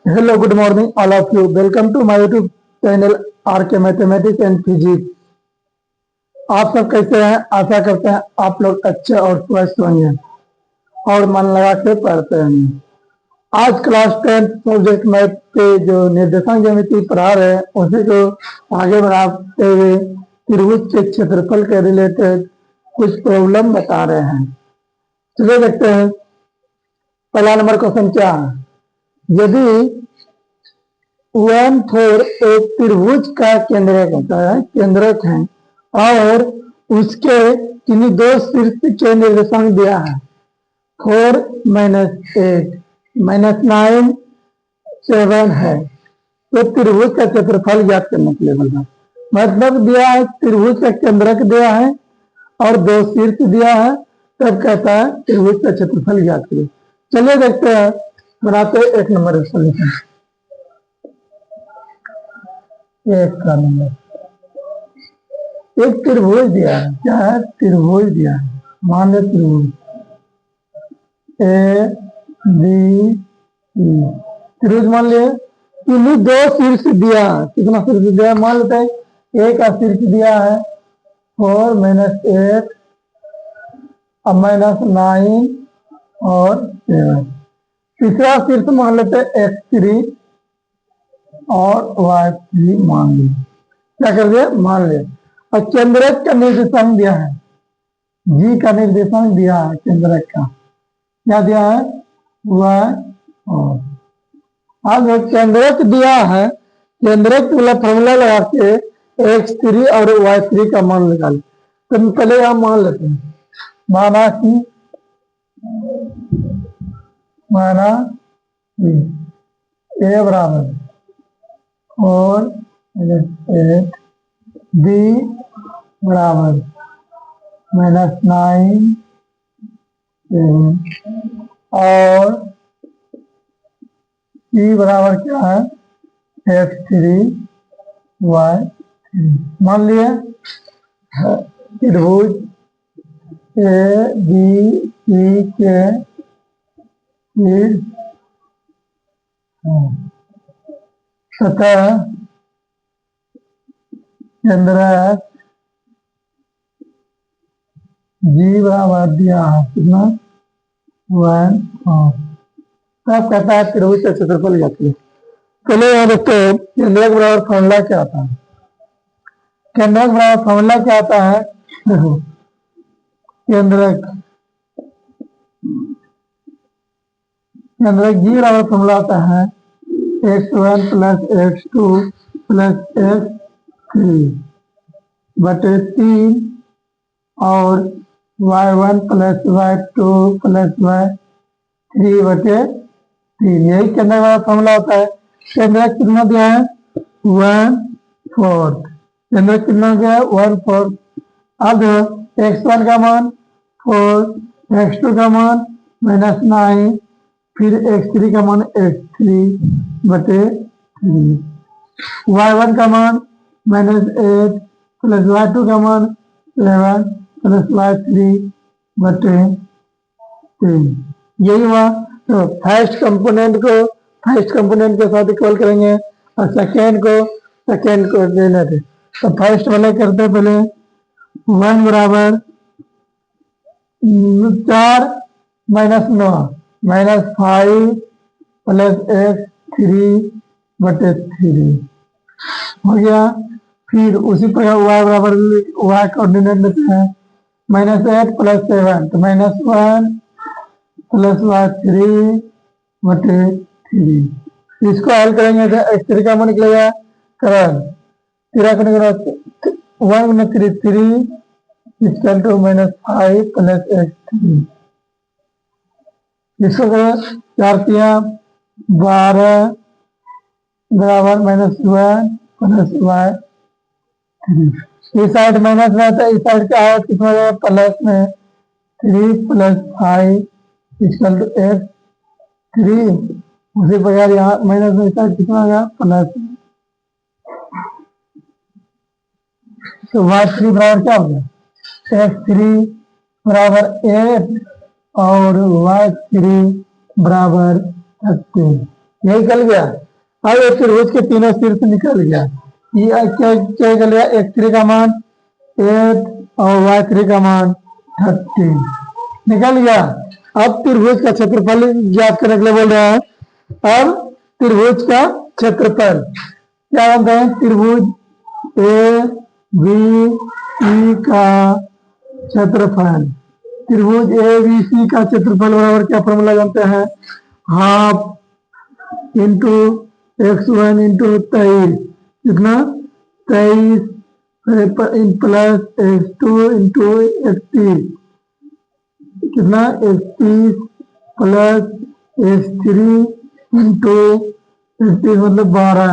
Hello, good morning, all of you. Welcome to my YouTube channel RK mathematics and physics. आप सब कैसे हैं? आशा करते हैं आप लोग अच्छे और स्वस्थ होंगे और मन लगा के पढ़ते होंगे। आज क्लास 10 सब्जेक्ट मैथ के जो निर्देशांक ज्यामिति पढ़ा रहे हैं उसी को आगे बढ़ाते हुए त्रिभुज के क्षेत्रफल के रिलेटेड कुछ प्रॉब्लम बता रहे हैं। चलिए देखते हैं। पहला नंबर क्वेश्चन क्या है। यदि 1 4 एक त्रिभुज का केंद्रक होता है, केंद्रक है और उसके किन्हीं दो शीर्ष के निर्देशांक दिया है 4 -8 -9 7 है, तो त्रिभुज का क्षेत्रफल ज्ञात करने के लिए बोला। मतलब दिया है त्रिभुज का केंद्रक दिया है और दो शीर्ष दिया है, तब कहता है त्रिभुज का क्षेत्रफल ज्ञात करो। चलिए देखते हैं, बनाते हैं एक नंबर सॉल्यूशन। एक का नंबर, एक त्रिभुज दिया है। क्या है? त्रिभुज दिया है। मान लो त्रिभुज ए बी सी, त्रिभुज मान लिया। इन्हीं दो शीर्ष दिया है। कितना शीर्ष दिया है? मान लेते हैं ए का शीर्ष दिया है 4 -8 -9 और 7। तीसरा शीर्ष मान लेते हैं x3 और y3 मान लिया। क्या कर दिया? मान लिया। और केंद्रक का निर्देशांक दिया है, जी का निर्देशांक दिया है केंद्रक का। क्या दिया है? y और अब केंद्रक दिया है, केंद्रक वाला फॉर्मूला लगा के x3 और y3 का मान निकाल। तो पहले हम मान लेते हैं। माना a बराबर और -8 b बराबर -9 और c बराबर क्या है? x3 y3 मान लिया। त्रिभुज ए बी सी के सतह केंद्रक जी बराबर दिया है कितना? 1 और तब कहता है त्रिभुज का क्षेत्रफल ज्ञात करो। चलो यहाँ देखते हैं केंद्रक बराबर फॉर्मूला क्या आता है। केंद्रक बराबर फॉर्मूला क्या आता है? देखो केंद्रक जी बराबर फॉर्मूला आता है x1 + x2 + x3 बटे 3 और y1 + y2 + y3 बटे 3। यही केंद्रक वाला फॉर्मूला होता है। केंद्रक कितना दिया है? 1/4। केंद्रक कितना दिया है? 1/4। अब x1 का मान 4, x2 का मान -9, फिर x3 का मान x3 बटे 3, y1 का मान -8 + y2 का मान 11 + y3 बटे 3। यही हुआ। तो फर्स्ट कंपोनेंट के साथ इक्वल करेंगे और सेकेंड को देना थे। तो फर्स्ट वाले करते पहले 1 बराबर 4 -9 -5 + x3 बटे 3 हो गया। फिर उसी प्रकार y बराबर y कोऑर्डिनेट लेते हैं -8 + 7 तो -1 + y3 बटे 3। इसको हल करेंगे तो x3 का मान निकलेगा 7। 13 को निकला 1 × 3 3 = -5 + x3। इसको 4 × 12 बराबर -1 + y3। इस साइड माइनस में आता है, इस साइड क्या है? कितना है? प्लस में 3 + 5 = x3। उसी प्रकार यहाँ माइनस में इस साइड कितना आ गया? प्लस। तो y3 बराबर क्या हो गया? x3 बराबर 8 और y3 बराबर 30। ये निकल गया। अब एक त्रिभुज के तीनों शीर्ष निकल गया। ये क्या क्या निकल गया? x3 का मान 8 और y3 का मान 13 निकल गया। अब त्रिभुज का क्षेत्रफल ज्ञात करने के लिए बोल रहा है। अब त्रिभुज का क्षेत्रफल क्या बनता है? त्रिभुज ए बी सी का क्षेत्रफल। त्रिभुज ए बी सी का क्षेत्रफल बराबर क्या फॉर्मूला जानते हैं? हाफ इंटू x1 इंटू 23 कितना? 23 प्लस x2 इंटू 31 कितना? 31 प्लस x3 इंटू 31 मतलब 12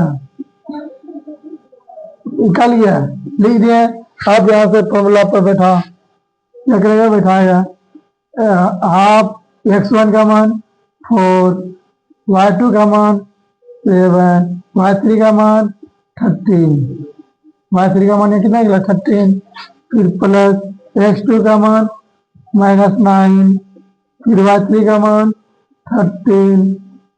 निकल गया। लिख दिया। अब यहाँ से फॉर्मूला पर बैठा क्या करेगा? बैठाएगा हाफ x1 का मान 4, y2 का मान 7, y3 का मान 13, y3 का मान कितना निकला? 13। फिर प्लस x2 का मान -9, फिर y3 का मान 13,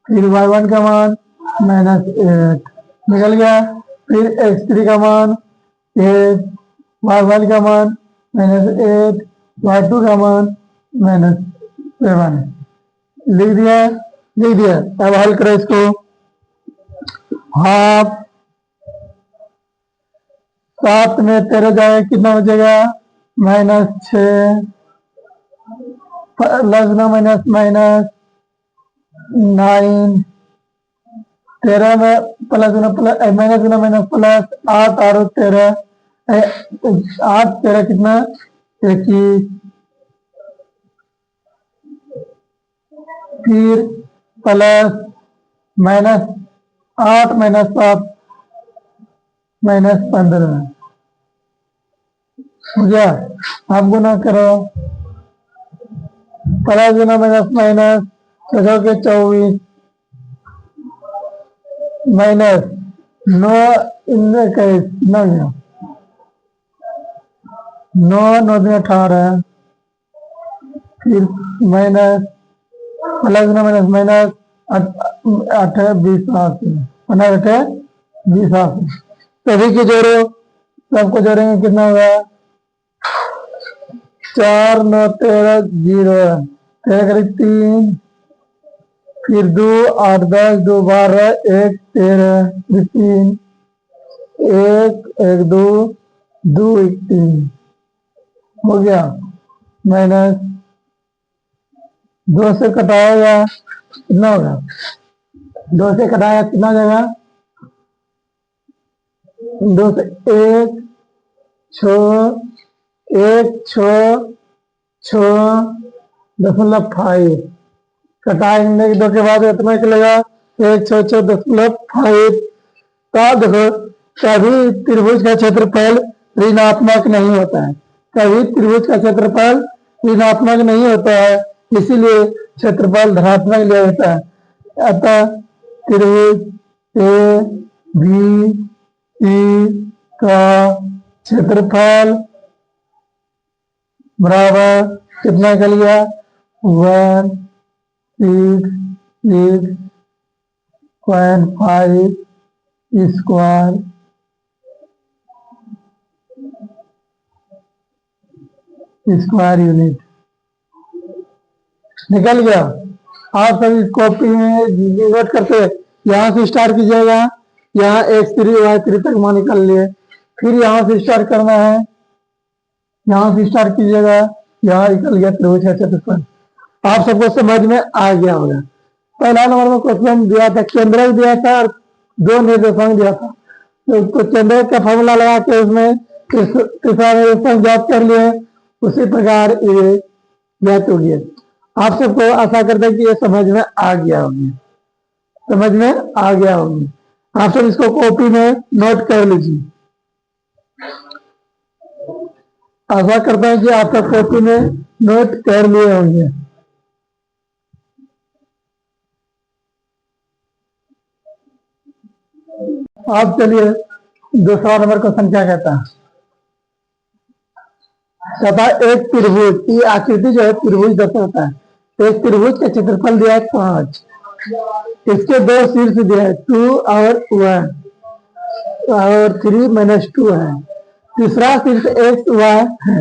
फिर y1 का मान -8 निकल गया। फिर x3 का मान 8, y1 का मान -8, y2 का मान -7 लिख दिया। लिख दिया। अब हल करें इसको। हाफ 7 में 13 जाए कितना बचेगा? -6 प्लस ना माइनस माइनस 9, 13 में प्लस ना प्लस माइनस ना माइनस प्लस 8 और 13 8 13 कितना? 21। फिर प्लस -8 -7 -15 हो गया। आप गुना करो। प्लस गुना माइनस माइनस 6 के 24 माइनस 9 इनमें 21 कितना गया? 9 9 में 18 फिर माइनस प्लस गुना माइनस माइनस 8 20 20 सभी की जोड़ो। सबको जोड़ेंगे कितना होगा? 4 9 13 0 13 करीब 3 फिर 2 8 10 2 12 1 13 फिर 3 1 1 2 2 1 3 हो गया। माइनस 2 से कटाएगा कितना होगा? 2 से कटाएगा कितना हो जाएगा? 2 से 1 6 1 6 6 .5 कटाएंगे 2 के बाद इतना निकलेगा 1 6 6 .5। तो देखो कभी त्रिभुज का क्षेत्रफल ऋणात्मक नहीं होता है। कभी त्रिभुज का क्षेत्रफल ऋणात्मक नहीं होता है, इसीलिए क्षेत्रफल धनात्मक लिया जाता है। अतः त्रिभुज ए बी सी का क्षेत्रफल बराबर कितना निकल गया? 166.5 स्क्वायर स्क्वायर यूनिट निकल गया। आप सभी कॉपी में नोट करते यहाँ से स्टार्ट कीजिएगा। यहाँ x3 y3 तक मान निकल लिए। फिर यहाँ से स्टार्ट करना है। यहाँ से स्टार्ट कीजिएगा। यहाँ निकल गया त्रिभुज का क्षेत्रफल। आप सबको समझ में आ गया होगा। पहला नंबर में क्वेश्चन दिया था, केंद्रक दिया था और 2 निर्देशांक दिया था। तो केंद्रक का फॉर्मूला लगा के उसमें तीसरा निर्देशांक ज्ञात कर लिए। उसी प्रकार ये ज्ञात हो गया। आप सबको आशा करते हैं कि ये समझ में आ गया होगी। समझ में आ गया होगी। आप सब इसको कॉपी में नोट कर लीजिए। आशा करता हूं कि आप सब कॉपी में नोट कर लिए होंगे। आप चलिए दूसरा नंबर क्वेश्चन क्या कहता है? कहता है एक त्रिभुज, ये आकृति जो है त्रिभुज दर्शाता है। तो एक त्रिभुज का क्षेत्रफल दिया है 5 इसके दो शीर्ष दिए हैं 2 और 1 और 3 माइनस 2 है। तीसरा शीर्ष एक्स वाई है।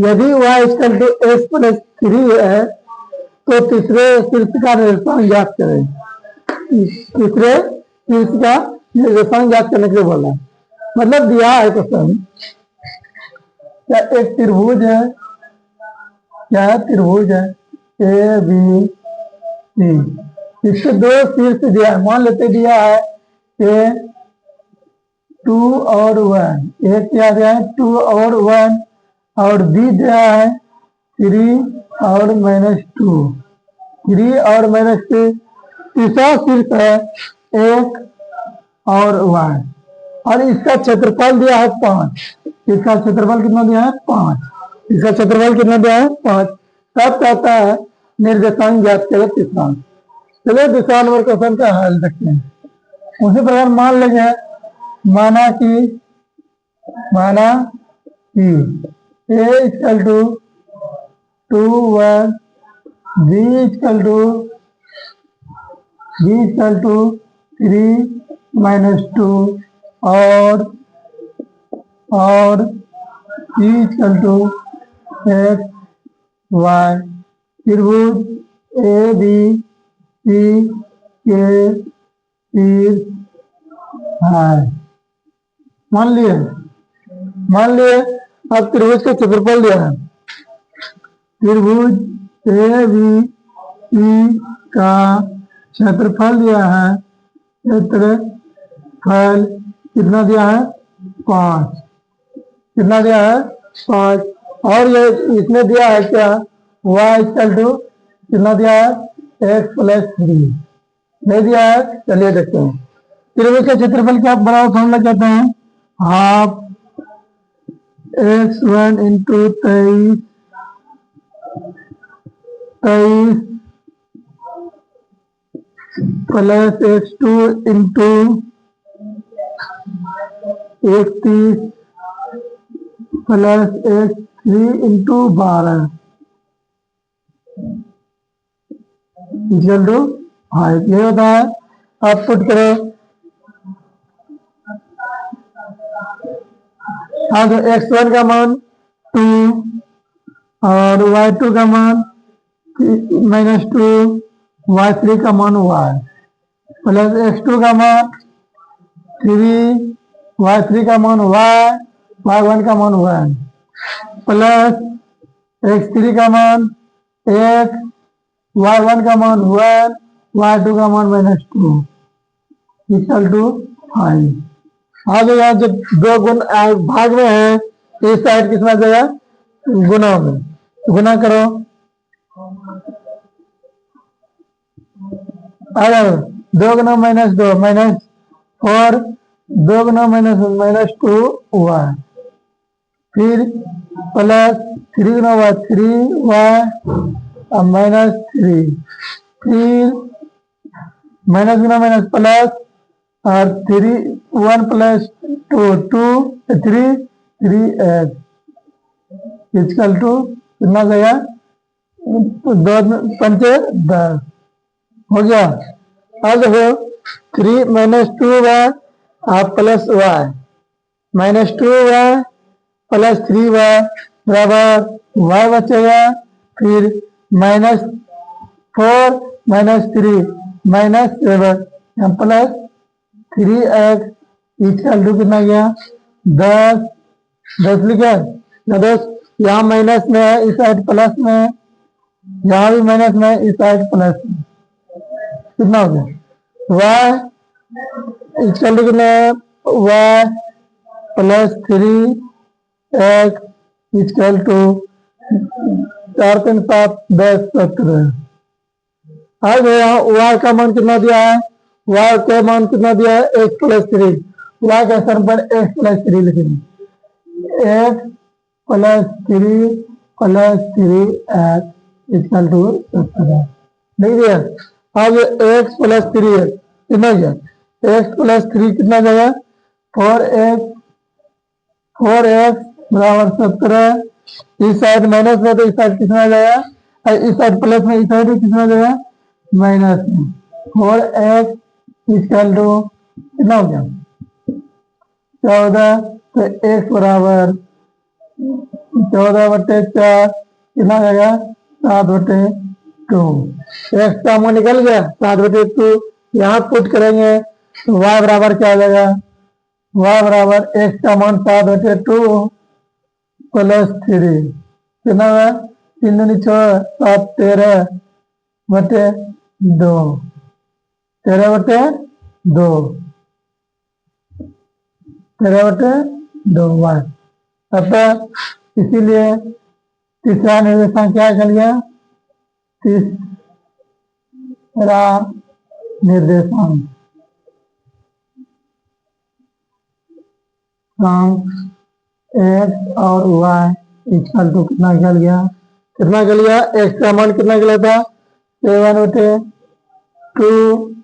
यदि y equal to X plus 3 है तो तीसरे शीर्ष का निर्देशांक ज्ञात करें। तीसरे शीर्ष का निर्देशांक ज्ञात करने के लिए बोला, मतलब दिया है क्वेश्चन। क्या एक त्रिभुज है, क्या त्रिभुज है ए बी सी, इसके दो शीर्ष दिया है। मान लेते दिया है ए 2 और 1, एक क्या दिया है 2 और 1 और बी दिया है 3 और माइनस 2, 3 और माइनस 2। तीसरा शीर्ष है 1 और 1 और इसका क्षेत्रफल दिया है 5। इसका क्षेत्रफल कितना दिया है 5। इसका क्षेत्रफल कितना दिया है 5। तब कहता है निर्देशांक ज्ञात करें तीसरा। चलिए दूसरा नंबर क्वेश्चन का हल देखते हैं। उसी प्रकार मान लेंगे, माना कि a equal to 2 1, b equal to 3 minus 2 और c equal to x y। त्रिभुज ए बी सी के शीर्ष है। मान लिए अब त्रिभुज का क्षेत्रफल दिया है। त्रिभुज ए बी सी का क्षेत्रफल दिया है। क्षेत्रफल कितना दिया है 5। कितना दिया है 5 और ये इसने दिया है क्या y इक्वल टू कितना दिया है x प्लस 3 नहीं दिया है। चलिए देखते हैं त्रिभुज का क्षेत्रफल क्या बराबर फॉर्मूला कहते हैं half x1 into 23 plus x2 into 31 plus x3 into 12 equal to 5। ये होता है। आप पुट करो। हाँ तो x1 का मान 2 और y2 का मान -2, y3 का मान 1 प्लस x2 का मान 3, y3 का मान y, y1 का मान 1 प्लस x3 का मान 1, y1 का मान 1, y2 का मान -2 इक्वल टू 5। आगे यहाँ जब दो गुण भाग में है तो इस साइड किसमें आ जाएगा गुना में। गुना करो अगर 2 गुना -2 -4, 2 गुना -2 y, फिर प्लस 3 गुना y 3y -3, फिर माइनस गुना माइनस प्लस और 1 प्लस 2 3 इक्वल टू कितना गया 2 पंचे 10 हो गया। अब देखो 3 - 2y आप plus y -2y plus 3y बराबर y बचेगा, फिर -4 -3 -7 प्लस 3x इक्वल टू कितना गया 10 लिखा ना 10। यहाँ माइनस में है इस साइड प्लस में है, यहाँ भी माइनस में है इस साइड प्लस में। कितना हो गया y इक्वल टू कितना y plus 3x equal to 4 3 7 10 17। अब यहाँ y का मान कितना दिया है, y का मान कितना दिया है x प्लस 3। y का स्थान पर x प्लस 3 लिखेंगे x plus 3 plus 3x equal to 17 नहीं दिया। अब x प्लस 3 है कितना गया x प्लस 3 कितना जाएगा 4x बराबर 17। इस साइड माइनस में तो इस साइड कितना जाएगा, इस साइड प्लस में इस साइड कितना जाएगा माइनस में। 4x इक्वल टू कितना हो गया 14। तो x बराबर 14/4 कितना हो जाएगा 7/2। x कॉमन निकल गया 7/2 यहाँ पुट करेंगे तो y बराबर क्या हो जाएगा y बराबर x का मान 7/2 +3 कितना हुआ 3 दूनी 6 7 13/2 13/2 13/2 y। अतः इसीलिए तीसरा निर्देशांक क्या चल गया तीसरा निर्देशांक एक्स और वाई इक्वल टू कितना निकल गया एक्स का मान कितना निकला था 7/2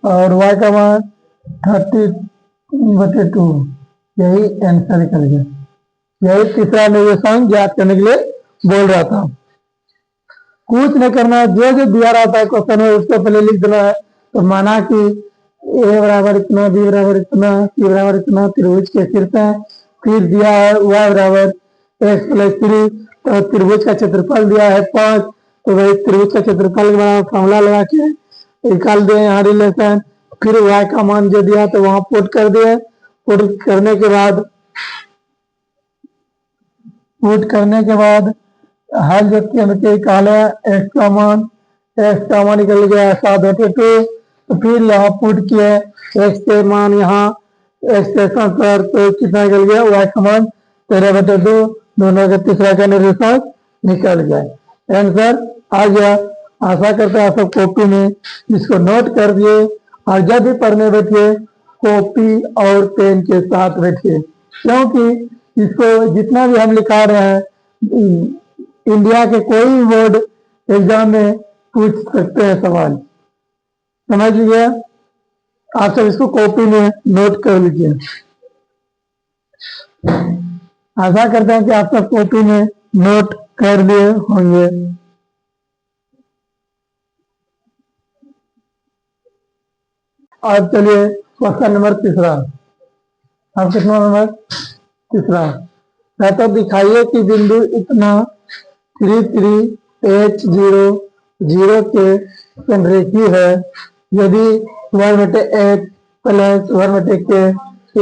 और वाई का मान 30/2। यही आंसर निकल गया। यही तीसरा निर्देशांक ज्ञात करने के लिए बोल रहा था। कुछ नहीं करना है जो जो दिया रहता है क्वेश्चन में उसको पहले लिख देना है। तो माना कि ए बराबर इतना बी बराबर इतना सी बराबर इतना त्रिभुज के शीर्ष है। फिर दिया है y बराबर x+3 तो त्रिभुज का क्षेत्रफल दिया है 5। तो वही त्रिभुज का क्षेत्रफल का फॉर्मूला लगा के निकाल दिए यहाँ रिलेशन। फिर y का मान जो दिया तो वहां पुट कर दिए। पुट करने के बाद हल जो निकाले x का मान निकल गया 7/2। तो फिर यहाँ पुट किए x के मान यहाँ x के पर तो कितना निकल गया y का मान 13/2 दोनों का तीसरा का निर्देशांक निकल गया। आंसर आ गया। आशा करता है आप सब कॉपी में इसको नोट कर दिए और जब भी पढ़ने बैठिए कॉपी और पेन के साथ बैठिए क्योंकि इसको जितना भी हम लिखा रहे हैं इंडिया के कोई भी बोर्ड एग्जाम में पूछ सकते हैं सवाल। समझ लीजिए आप सब इसको कॉपी में नोट कर लीजिए। आशा करते हैं कि आप सब कॉपी में नोट कर लिए होंगे। अब चलिए क्वेश्चन नंबर तीसरा। अब कितना नंबर तीसरा है तो दिखाइए कि बिंदु इतना 33H0 के संरेखी है यदि 1/h + 1/k =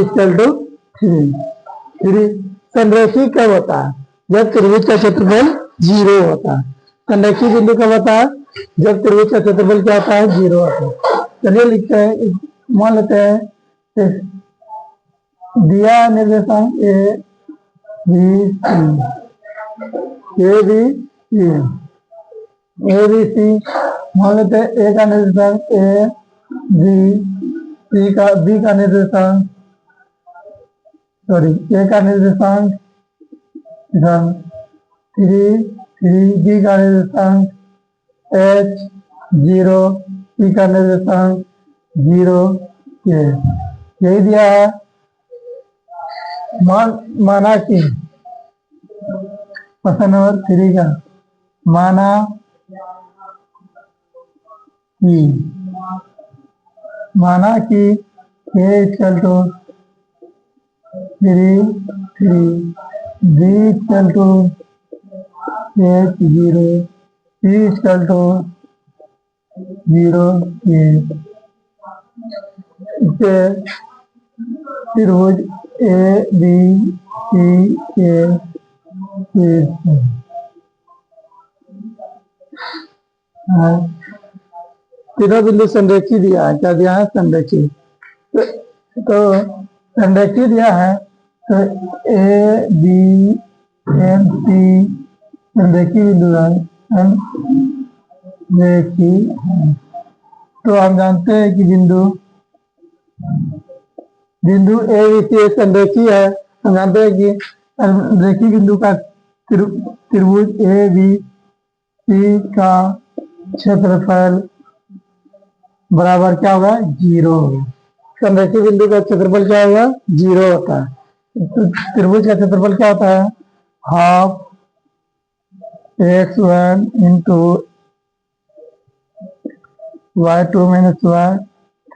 3। संरेखी कब होता है जब त्रिभुज का क्षेत्रफल 0 होता है। संरेखी बिंदु कब होता है जब त्रिभुज का क्षेत्रफल क्या होता है 0 होता है। चलिए लिखते हैं मान लेते हैं दिया निर्देशांक ए बी सी मान लेते हैं ए का निर्देशांक बी का निर्देशांक ए का निर्देशांक 3 बी का निर्देशांक H0 सी का निर्देशांक 0 के यही दिया है। माना कि क्वेश्चन नंबर 3 का माना कि a equal to 3 b equal to H0 c equal to 0 के इसे त्रिभुज ए बी सी के तीनों बिंदु संरेखी दिया है। क्या दिया है संरेखी तो संरेखी दिया है तो ए बी एम सी संरेखी बिंदु है संरेखी है। तो हम जानते हैं कि बिंदु ए बी सी एक संरेखी है। हम जानते हैं कि संरेखी बिंदु का त्रिभुज ए बी सी का क्षेत्रफल बराबर क्या होगा 0 होगा। संरेखी बिंदु का क्षेत्रफल क्या होगा 0 होता है। तो त्रिभुज का क्षेत्रफल क्या होता है half x1 × y2 - y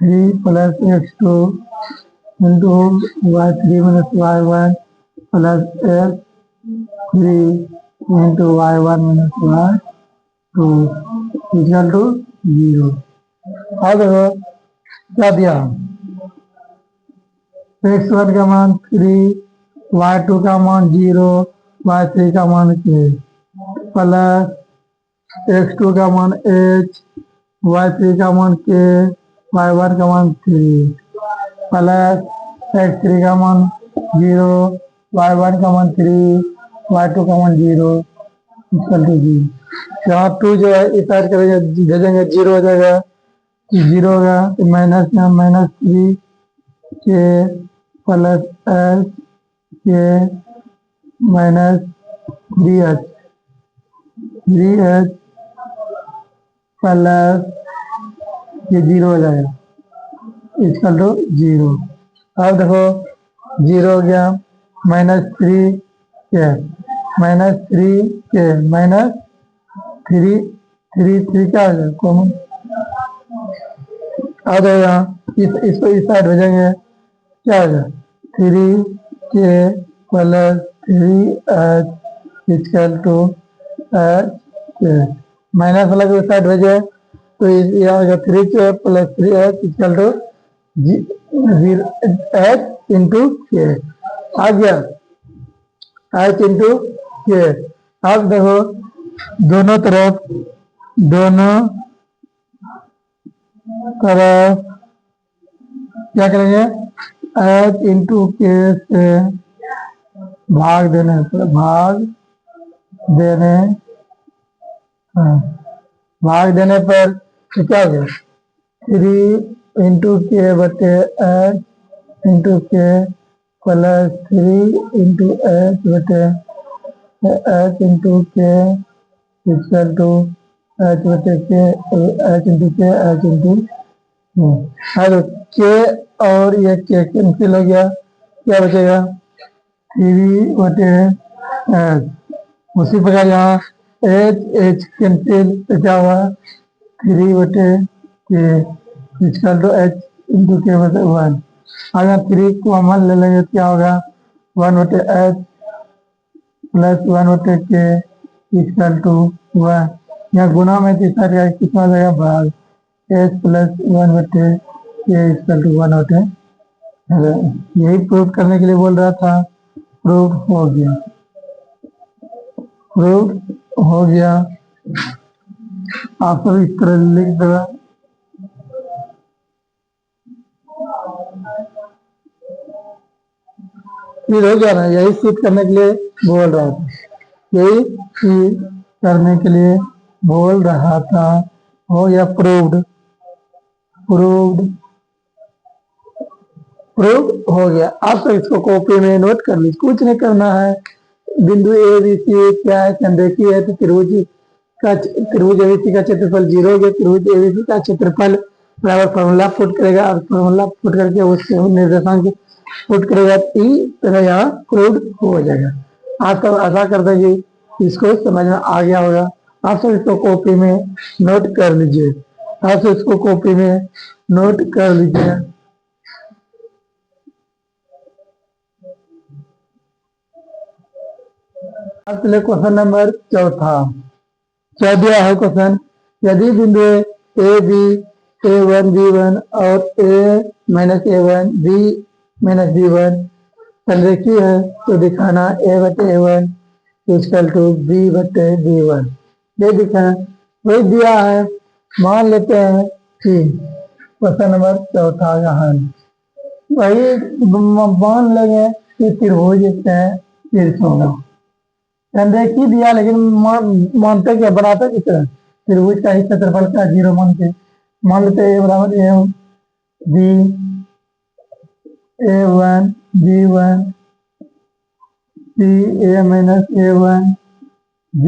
3 plus x2 into y3 minus y1 plus x3 into y1 minus y2 equal to 0। अब देखो क्या दिया, x1 का मान 3, y2 का मान 0, y3 का मान k प्लस x2 का मान h, y3 का मान k, y1 का मान 3 प्लस x3 का मान 0, y1 का मान 3, y2 का मान 0 इक्वल टू 0। यहाँ 2 जो है इस साइड करेंगे भेजेंगे 0 हो जाएगा, 0 होगा तो माइनस में माइनस 3 के प्लस एच के माइनस 3h प्लस ये 0 हो जाएगा इक्वल टू 0। अब देखो 0 हो गया, -3 के माइनस 3 क्या हो जाएगा कॉमन आ जाएगा, इसको इस साइड भेजेंगे क्या हो जाएगा 3 के plus 3h equal to H के माइनस वाला को इस साइड भेजे तो ये आ गया 3 के plus 3h equal to h into के आ गया, h इंटू के। अब देखो दोनों तरफ क्या करेंगे, h इंटू के से भाग देने पर तो क्या हो गया 3 इंटू के बटे h इंटू के प्लस 3 इंटू h बटे h इंटू के इक्वल टू h बटे के h इंटू के h इंटू के और ये के कैंसिल हो गया, क्या बचेगा 3 बटे h। उसी प्रकार यहाँ h कैंसिल तो क्या हुआ 3 बटे के इक्वल टू h इंटू के बटे 1। अगर 3 को हम ले लेंगे तो क्या होगा 1 बटे h प्लस 1 बटे के इक्वल टू 1। यहाँ गुना में तीसरा क्या कितना हो जाएगा भाग h प्लस 1 बटे के इक्वल टू 1 बटे। यही प्रूव करने के लिए बोल रहा था, प्रूव हो गया। आप सब इस तरह लिख दो, फिर हो गया ना। यही सीट करने के लिए बोल रहा था, हो गया प्रूव्ड हो गया। आप सब इसको कॉपी में नोट कर लीजिए, कुछ नहीं करना है। बिंदु ए बी सी क्या है, संरेखी है तो त्रिभुज एबीसी का क्षेत्रफल 0 हो गया। त्रिभुज एबीसी का क्षेत्रफल बराबर फॉर्मूला पुट करेगा और फॉर्मूला पुट करके उसके निर्देशांक पुट करेगा, इस तरह यहाँ प्रूव हो जाएगा। आप सब आशा करते हैं कि इसको समझ में आ गया होगा। आप सब इसको कॉपी में नोट कर लीजिए, क्वेश्चन नंबर 4 क्या दिया है क्वेश्चन, यदि बिंदु ए बी A1 B1 और A-A1 B-B1 संरेखी है तो दिखाना A बटे A1 इक्वल टू B बटे B1। ये दिखाना वही दिया है। मान लेते हैं कि क्वेश्चन नंबर 4 का हल वही मान लेंगे कि त्रिभुज होगा। संरेखी दिया लेकिन मानते क्या, बनाते किस तरह त्रिभुज का ही क्षेत्रफल का 0 मान लेते हैं। A बराबर A B A1 B1 C A minus A1 B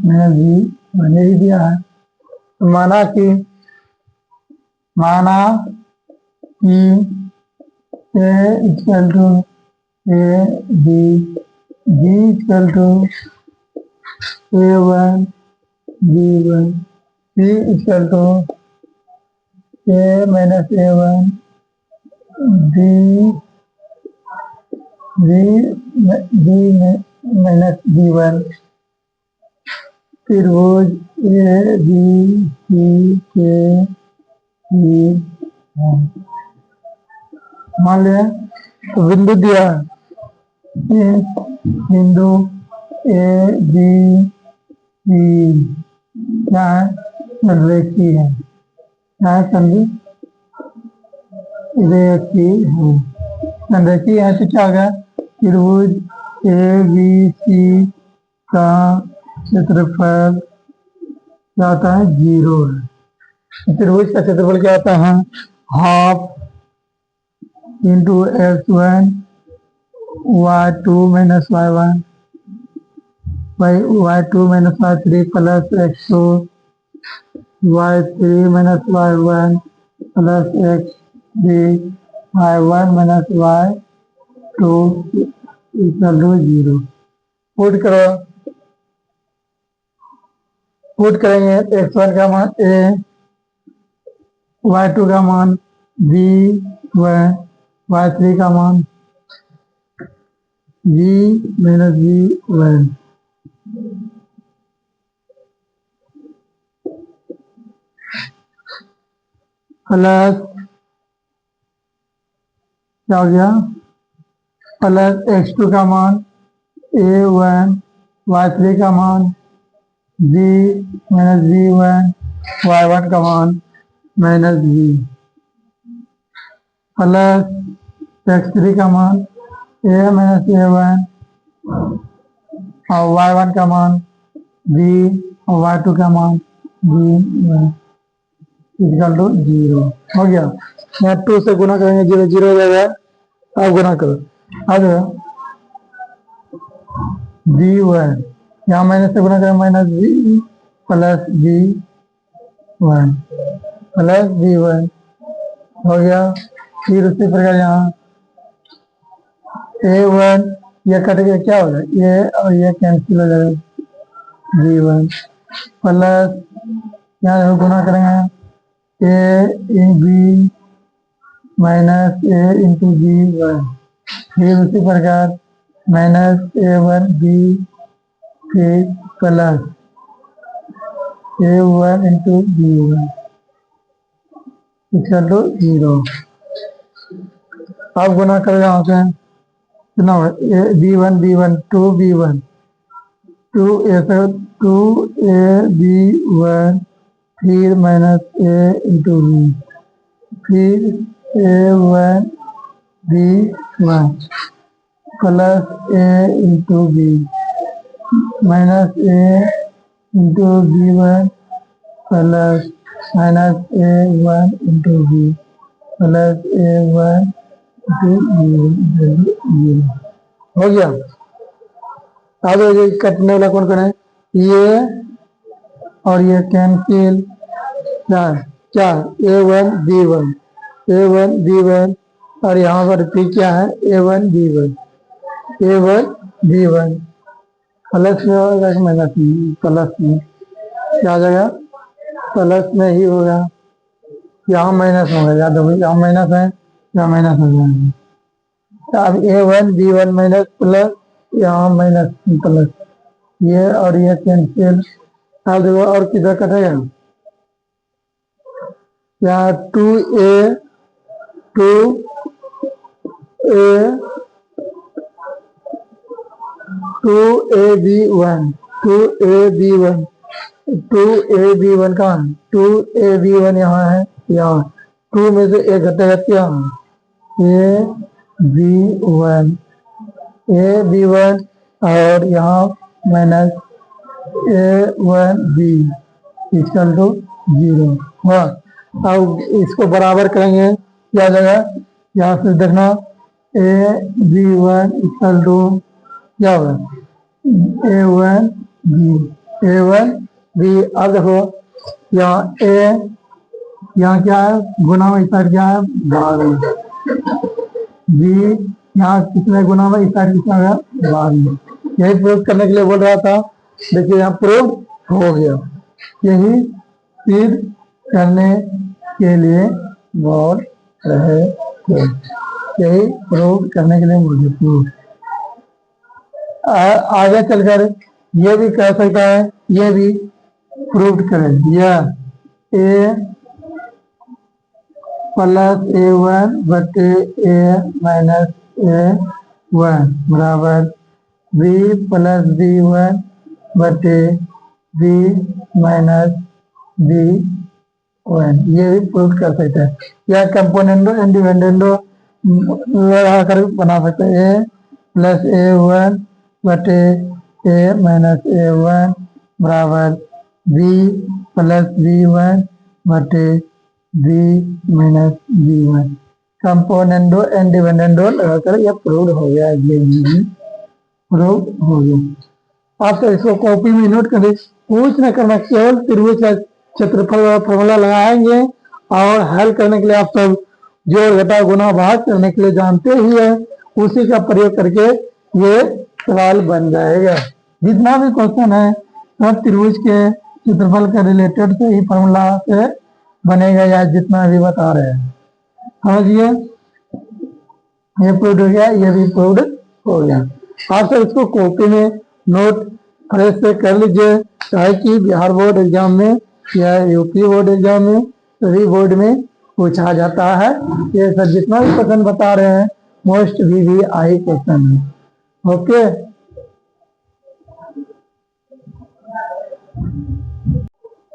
minus B1 यही दिया है। माना कि A equal to A B B equal to A1 B1 C equal to A minus A one B B minus B one त्रिभुज A B C के ई मान लिया। तो बिंदु दिया है बिंदु ए बी सी क्या है रेखी है क्या है समझी रेखी है संरेखी है तो क्या होगा त्रिभुज ए बी सी का क्षेत्रफल क्या होता है 0 है। त्रिभुज का क्षेत्रफल क्या होता है half into x1 y2 minus y1 y2 minus y3 plus x2 y3 minus y1 plus x3 y1 minus y2 equal to 0। Put करो पुट करेंगे x1 का मान a y2 का मान b y3 का मान b माइनस b1 प्लस क्या हो गया प्लस x2 का मान a1 y3 का मान b माइनस b1 y1 का मान माइनस b प्लस x3 का मान a माइनस a1 और y1 का मान b और y2 का मान b इक्वल टू 0 हो गया। यहाँ 2 से गुना करेंगे 0 0 हो जाएगा। अब गुना करो अब b1 यहाँ माइनस से गुना करें minus b plus b1 plus b1 हो गया। फिर उसी प्रकार यहाँ a1 ये कट गया क्या होगा ये और ये कैंसिल हो जाएगा b1 प्लस यहाँ गुना करेंगे a b minus a into b1 फिर उसी प्रकार माइनस a1 b फिर plus a1 into b1 equal to 0। अब गुना कर यहाँ से कितना होगा b1 b1 2b1 2ab1 फिर माइनस a इंटू b फिर a1 b1 plus a into b minus a into b1 plus minus a1 into b plus a1 into b हो गया। अब ये कटने वाला कौन कौन है ये और ये कैंसिल क्या a1 b1 और यहाँ पर p क्या है a1 b1 प्लस में होगा कि माइनस में प्लस में क्या आ जाएगा प्लस में ही होगा यहाँ माइनस होगा याद हो यहाँ माइनस है यहाँ माइनस हो जाएगा। अब a1 b1 माइनस प्लस यहाँ माइनस प्लस ये और ये कैंसिल। अब देखो और किधर कटेगा यहाँ 2a 2ab1 2ab1 कहाँ है 2ab1 यहाँ है यहाँ 2 में से एक घटेगा क्या ab1 और यहाँ माइनस a1b इक्वल टू 0। हाँ अब इसको बराबर करेंगे क्या हो जाएगा यहाँ से देखना ab1 इक्वल टू क्या होगा a1b अब देखो यहाँ a यहाँ क्या है गुना में इस साइड क्या है भाग में b यहाँ कितने गुना में इस साइड कितना होगा भाग में। यही प्रूव करने के लिए बोल रहा था देखिए यहाँ प्रूव हो गया। यही फिर करने के लिए बोल रहे थे। यही प्रूव करने के लिए मुझे प्रूव आगे चलकर ये भी कह सकता है, ये भी प्रूव करें। यह ए प्लस ए वन बटे ए माइनस ए वन बराबर बी प्लस बी वन बटे बी माइनस बी वन। ये भी प्रूव कर सकते हैं, या कंपोनेंडो एंड डिपेंडेंडो लगा कर बना सकते हैं। ए प्लस ए वन बटे ए माइनस ए वन बराबर बी प्लस बी वन बटे B minus B one. Componendo and dividendo लगाकर यह प्रूव हो गया। ये भी प्रूव हो गया। आप तो इसको कॉपी में नोट करें, कुछ न करना, केवल त्रिभुज का क्षेत्रफल फॉर्मूला लगाएंगे और हल करने के लिए आप सब जोड़ घटा गुना भाग करने के लिए जानते ही है, उसी का प्रयोग करके ये सवाल बन जाएगा। जितना भी क्वेश्चन है सब त्रिभुज के क्षेत्रफल के रिलेटेड से ही फॉर्मूला से बनेगा, या जितना भी बता रहे हैं। समझिए, ये प्रूव हो गया, ये भी प्रूव हो गया। आप सब इसको कॉपी में नोट फ्रेश से कर लीजिए, चाहे कि बिहार बोर्ड एग्जाम में या यूपी बोर्ड एग्जाम में, सभी बोर्ड में पूछा जाता है। ये सब जितना भी क्वेश्चन बता रहे हैं मोस्ट VVI क्वेश्चन है। ओके,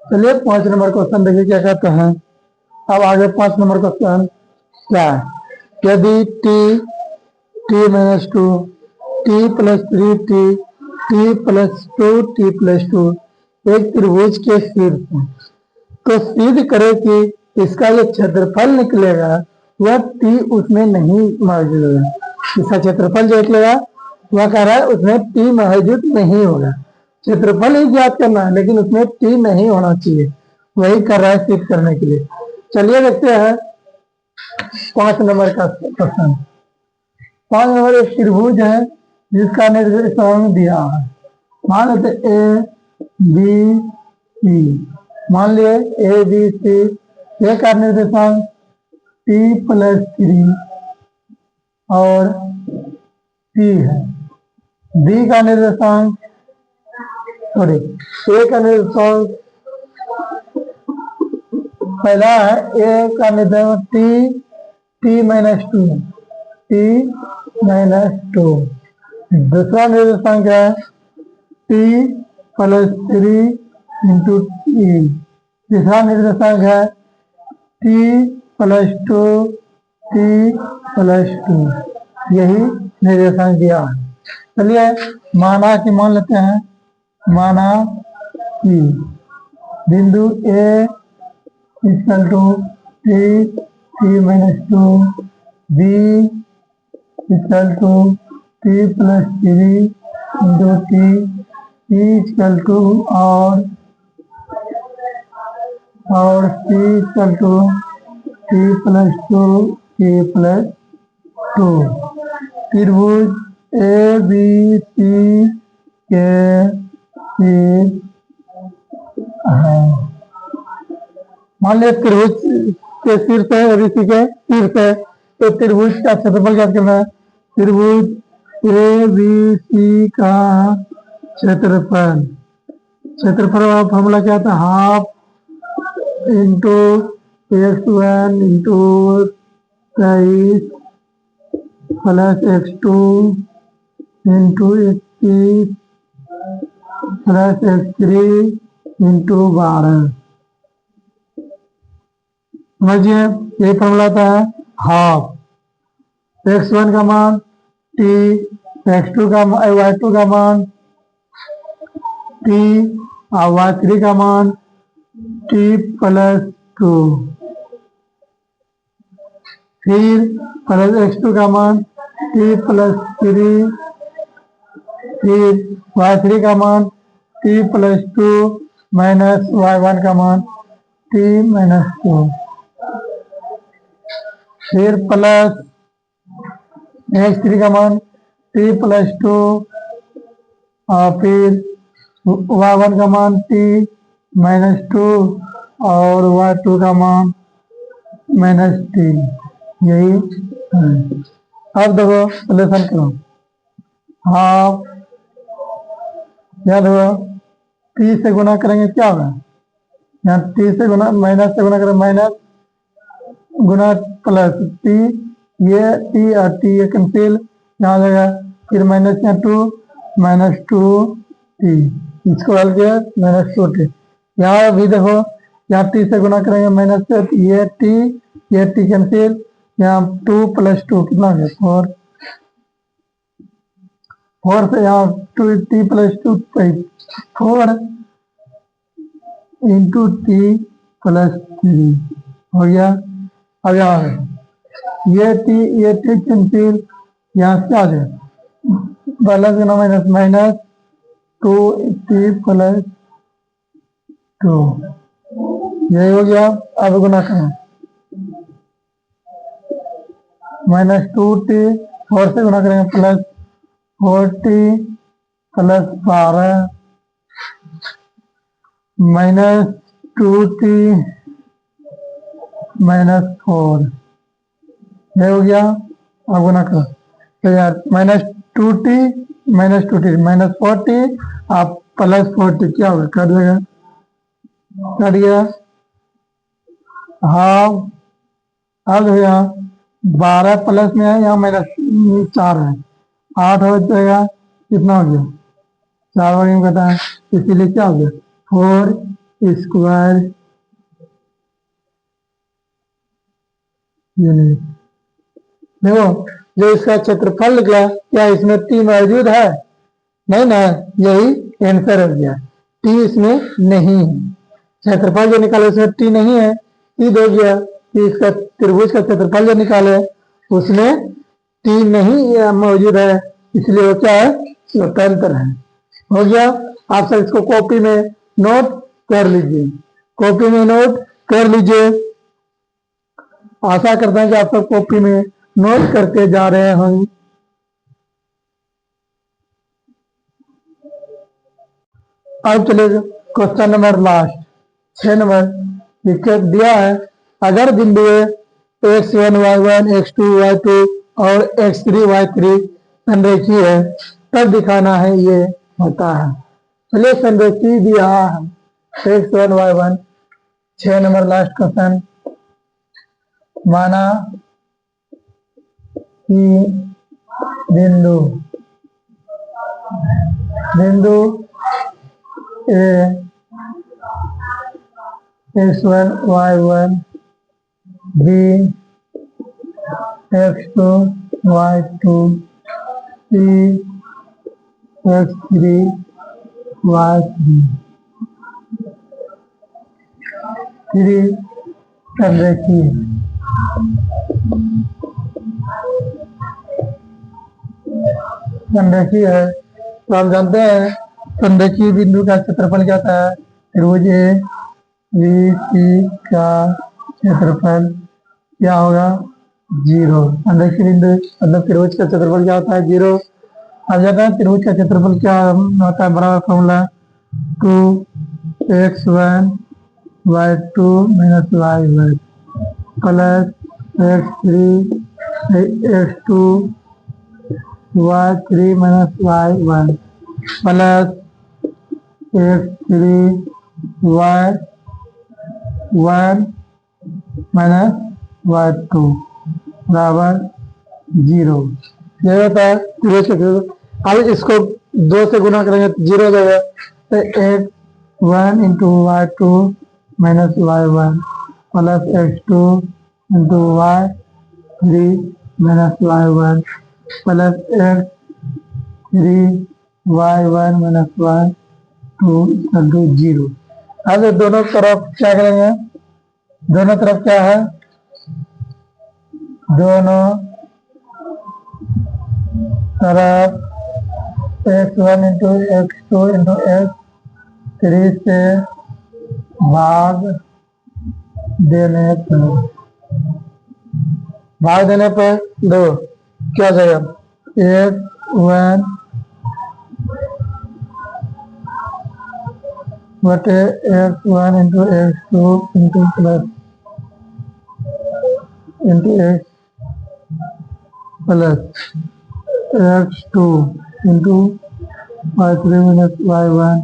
चलिए 5 नंबर क्वेश्चन देखिए क्या कहते हैं। अब आगे 5 नंबर क्वेश्चन क्या है। यदि t minus two T plus 3t T plus 2t plus 2 एक त्रिभुज के शीर्ष है, तो सिद्ध करे कि इसका जो क्षेत्रफल निकलेगा वह t उसमें नहीं मौजूद होगा। इसका क्षेत्रफल जो निकलेगा वह कह रहा है उसमें t मौजूद नहीं होगा। क्षेत्रफल ही ज्ञात करना है लेकिन उसमें t नहीं होना चाहिए, वही कर रहा है सिद्ध करने के लिए। चलिए देखते हैं 5 नंबर का क्वेश्चन। 5 नंबर एक त्रिभुज है जिसका निर्देशांक दिया है। मान लेते ए बी सी, मान लिए ए बी सी, ए का निर्देशांक t प्लस 3 और c है। बी का निर्देशांक ए का निर्देशांक पहला है, ए का निर्देशांक t माइनस 2 t माइनस 2। दूसरा निर्देशांक है t प्लस 3 इंटू e। तीसरा निर्देशांक है t प्लस 2 t प्लस 2। यही निर्देशांक दिया है। चलिए माना कि मान लेते हैं, माना कि बिंदु A equal to t minus 2, B equal to t plus 3 into T equal to और c equal to t plus 2 t plus 2। त्रिभुज ए बी सी के शीर्ष है। मान लिया त्रिभुज के शीर्ष है, एबीसी के शीर्ष है, तो त्रिभुज का क्षेत्रफल क्या करना है। त्रिभुज ए बी सी का क्षेत्रफल, क्षेत्रफल का फॉर्मूला क्या था, half into x1 into 23 plus x2 into 21 plus x3 into 12। समझिए, ये फॉर्मूला था हाफ। x1 का मान t, x2 का y2 का मान t और y3 का मान t प्लस 2, फिर प्लस x2 का मान t प्लस 3, फिर y3 का मान t प्लस 2 माइनस y1 का मान t माइनस 2, फिर प्लस x3 का मान t प्लस 2 और फिर y1 का मान t माइनस 2 और y2 का मान माइनस टी, यही है। अब देखो सॉल्यूशन करो। हाफ, याद हुआ टी से गुना करेंगे क्या होगा, यहाँ टी से गुना माइनस से गुना करें, माइनस गुना प्लस टी, ये टी और टी ये कैंसिल, यहाँ आ जाएगा, फिर माइनस यहाँ टू, माइनस टू टी, इसको हल किया माइनस टू टी। यहाँ भी देखो, यहाँ टी से गुना करेंगे माइनस से, ये टी कैंसिल, यहाँ टू प्लस टू कितना हो गया, फोर, फोर से यहाँ two T plus two, four into T plus three हो गया। अब यहाँ ये टी कैंसिल, यहाँ से आ जाए बैलेंस करना, minus minus two T plus to, यही हो गया। अब गुना करें, माइनस टू टी, फोर से गुना करेंगे plus four T plus 12 minus two T minus four, ये हो गया। अब गुना करो तो यार minus two T minus four T आप प्लस फोर टी क्या होगा, कर देगा, कट गया। हाफ, अब यहाँ 12 प्लस में है, यहाँ माइनस 4 है, 8 हो जाएगा, कितना हो गया, 4 वर्ग में कहता है, इसीलिए क्या हो गया, 4 स्क्वायर यूनिट। देखो जो इसका क्षेत्रफल निकला, क्या इसमें टी मौजूद है, नहीं ना, यही आंसर हो गया, टी इसमें नहीं है। क्षेत्रफल जो निकाले उसमें टी नहीं है, टी दे गया कि इसका त्रिभुज का क्षेत्रफल जो निकाले उसमें टी नहीं मौजूद है, इसलिए वो क्या है, स्वतंत्र है। हो गया। आप सब इसको कॉपी में नोट कर लीजिए, कॉपी में नोट कर लीजिए। आशा करते हैं कि आप सब कॉपी में नोट करते जा रहे होंगे। अब चलिए क्वेश्चन नंबर लास्ट 6 नंबर लिख दिया है, अगर बिंदु x1 y1 x2 y2 और x3 y3 संरेखीय है तब दिखाना है ये होता है। चलिए संरेखीय दिया है x1 y1, 6 number last question. माना कि बिंदु ए x1 y1 b x2 y2 c x3 y3 संरेखीय है तो हम जानते हैं संरेखीय बिंदु का क्षेत्रफल क्या होता है, त्रिभुज ए बी सी का क्षेत्रफल क्या होगा, 0। संरेखीय बिंदु मतलब त्रिभुज का क्षेत्रफल क्या होता है, 0। अब जानते हैं त्रिभुज का क्षेत्रफल क्या होता है, बराबर formula 2x1 y2 minus y1 plus x2 y3 minus y1 plus x3 y1 minus y2 बराबर 0। ये होता है त्रिभुज का। अब इसको 2 से गुना करेंगे तो 0 हो जाएगा, तो x1 into y2 minus y1 plus x2 into y3 minus y1 plus x3 y1 minus y2 into 0। अब दोनों तरफ क्या करेंगे, दोनों तरफ क्या है, दोनों तरफ x1 into x2 into x3 से भाग देने पर दो क्या जाएगा, x1 बटे x1 into x2 into plus into x plus x2 into y3 minus y1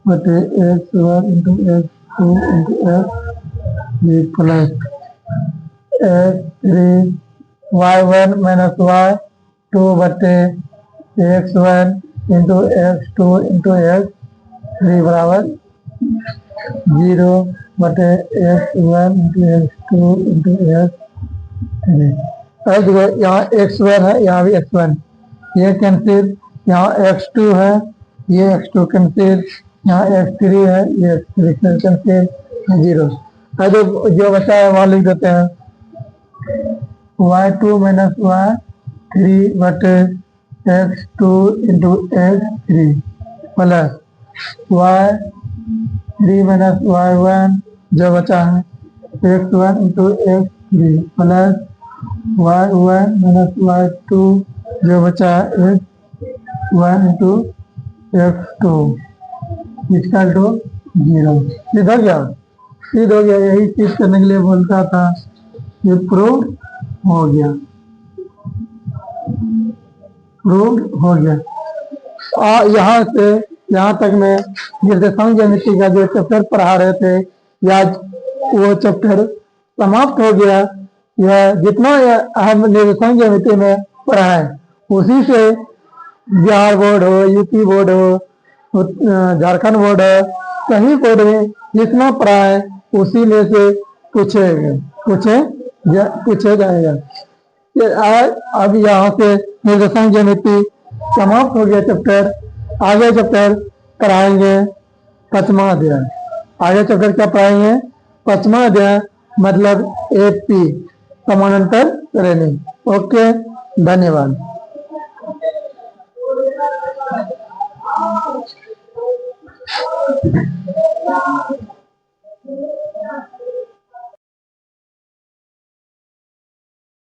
बटे x1 into x2 into x3 plus x3 y1 minus y2 बटे x1 into x2 into x3 बराबर 0 बटे x1 into x2 into x3। अब देखो यहाँ x1 है, यहाँ भी x1, ये कैंसिल, यहाँ x2 है, ये x2 कैंसिल, यहाँ x3 है, ये x3 कैंसिल, 0। अब जो बचा है वहाँ लिख देते हैं y2 minus y3 बटे x2 into x3 plus y3 minus y1 जो बचा है x1 into x3 plus y1 minus y2 जो बचा है x1 into x2 equal to 0। सिद्ध हो गया, सिद्ध हो गया। यही चीज करने के लिए बोलता था, ये प्रूव हो गया, प्रूव हो गया। यहाँ से यहाँ तक में निर्देशांक ज्यामिति का जो चैप्टर पढ़ा रहे थे, या वो चैप्टर समाप्त हो गया। यह जितना हम निर्देशांक ज्यामिति में पढ़ा है, उसी से बिहार बोर्ड हो, यूपी बोर्ड हो, झारखंड बोर्ड हो, कहीं बोर्ड में जितना पढ़ा है उसी में से पूछे जाएगा। अब यहाँ से निर्देशांक ज्यामिति समाप्त हो गया चैप्टर। आगे चैप्टर पढ़ाएंगे 5वां अध्याय। आगे चैप्टर क्या पढ़ाएंगे? 5वां अध्याय मतलब एपी समानांतर श्रेणी। ओके, धन्यवाद।